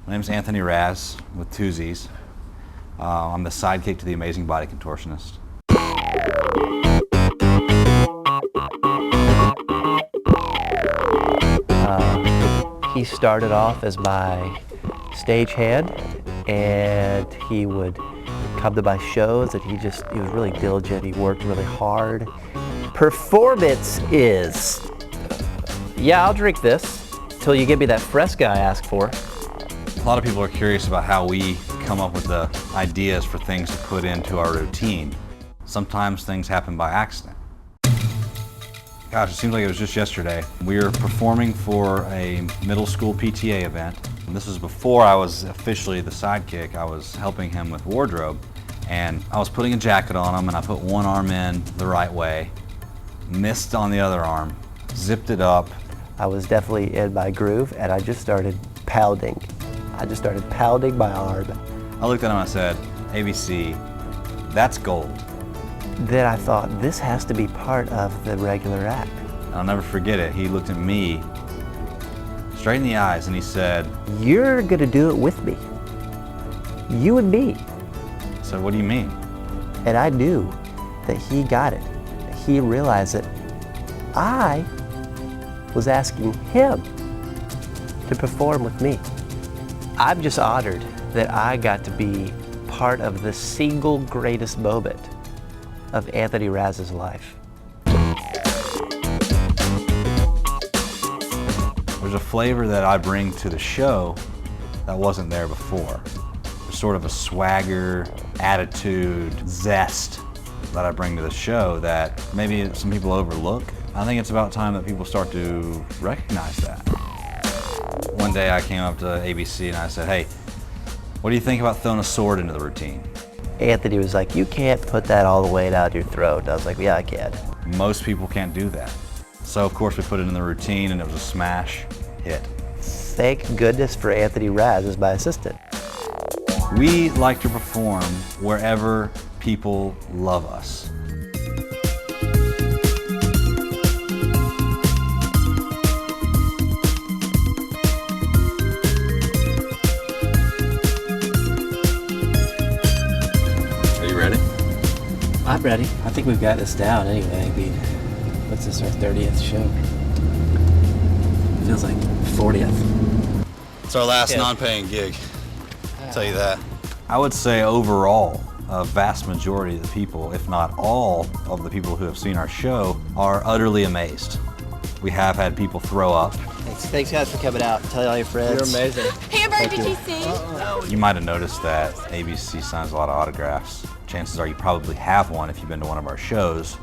My name's Anthony Razz with two Z's. I'm the sidekick to the Amazing Body Contortionist. He started off as my stagehand, and he would come to my shows, and he was really diligent. He worked really hard. Performance is, yeah, I'll drink this till you give me that Fresca I asked for. A lot of people are curious about how we come up with the ideas for things to put into our routine. Sometimes things happen by accident. Gosh, it seems like it was just yesterday. We were performing for a middle school PTA event. And this was before I was officially the sidekick. I was helping him with wardrobe. And I was putting a jacket on him, and I put one arm in the right way, missed on the other arm, zipped it up. I was definitely in my groove, and I just started pounding. I just started pounding my arm. I looked at him and I said, ABC, that's gold. Then I thought, this has to be part of the regular act. I'll never forget it. He looked at me straight in the eyes and he said, "You're gonna do it with me. You and me." I said, "What do you mean?" And I knew that he got it. He realized that I was asking him to perform with me. I'm just honored that I got to be part of the single greatest moment of Anthony Razz's life. There's a flavor that I bring to the show that wasn't there before. There's sort of a swagger, attitude, zest that I bring to the show that maybe some people overlook. I think it's about time that people start to recognize that. One day I came up to ABC and I said, "Hey, what do you think about throwing a sword into the routine?" Anthony was like, "You can't put that all the way down your throat." And I was like, "Yeah, I can." Most people can't do that. So of course we put it in the routine and it was a smash hit. Thank goodness for Anthony Razz as my assistant. We like to perform wherever people love us. I'm ready. I think we've got this down anyway. I mean, what's this, our 30th show? Feels like 40th. It's our last non-paying gig, I'll tell you that. I would say overall, a vast majority of the people, if not all of the people who have seen our show, are utterly amazed. We have had people throw up. Thanks guys for coming out. Tell all your friends. You're amazing. Hey, Amber, did you see? You might have noticed that ABC signs a lot of autographs. Chances are you probably have one if you've been to one of our shows.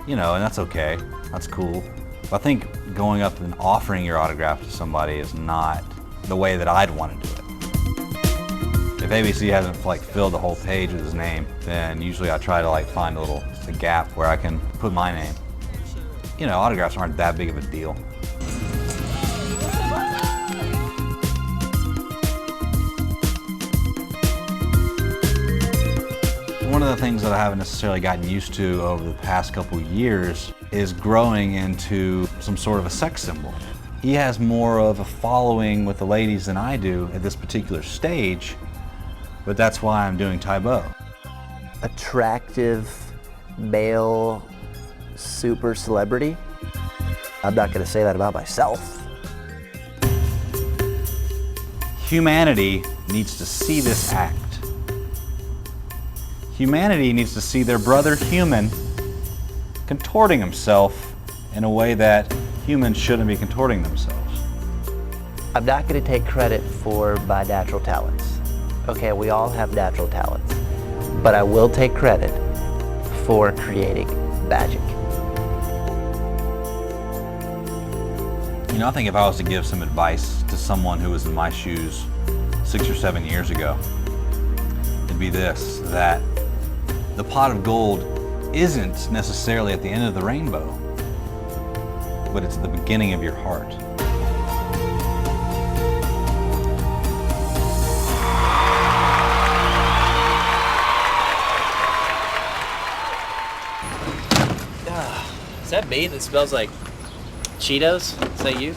You know, and that's okay. That's cool. But I think going up and offering your autograph to somebody is not the way that I'd want to do it. If ABC hasn't filled the whole page with his name, then usually I try to find a gap where I can put my name. You know, autographs aren't that big of a deal. One of the things that I haven't necessarily gotten used to over the past couple years is growing into some sort of a sex symbol. He has more of a following with the ladies than I do at this particular stage, but that's why I'm doing Taebo. Attractive male super celebrity. I'm not going to say that about myself. Humanity needs to see this act. Humanity needs to see their brother human contorting himself in a way that humans shouldn't be contorting themselves. I'm not going to take credit for my natural talents. Okay, we all have natural talents. But I will take credit for creating magic. You know, I think if I was to give some advice to someone who was in my shoes 6 or 7 years ago, it'd be this, that the pot of gold isn't necessarily at the end of the rainbow, but it's at the beginning of your heart. Is that me that smells like Cheetos? Is that you?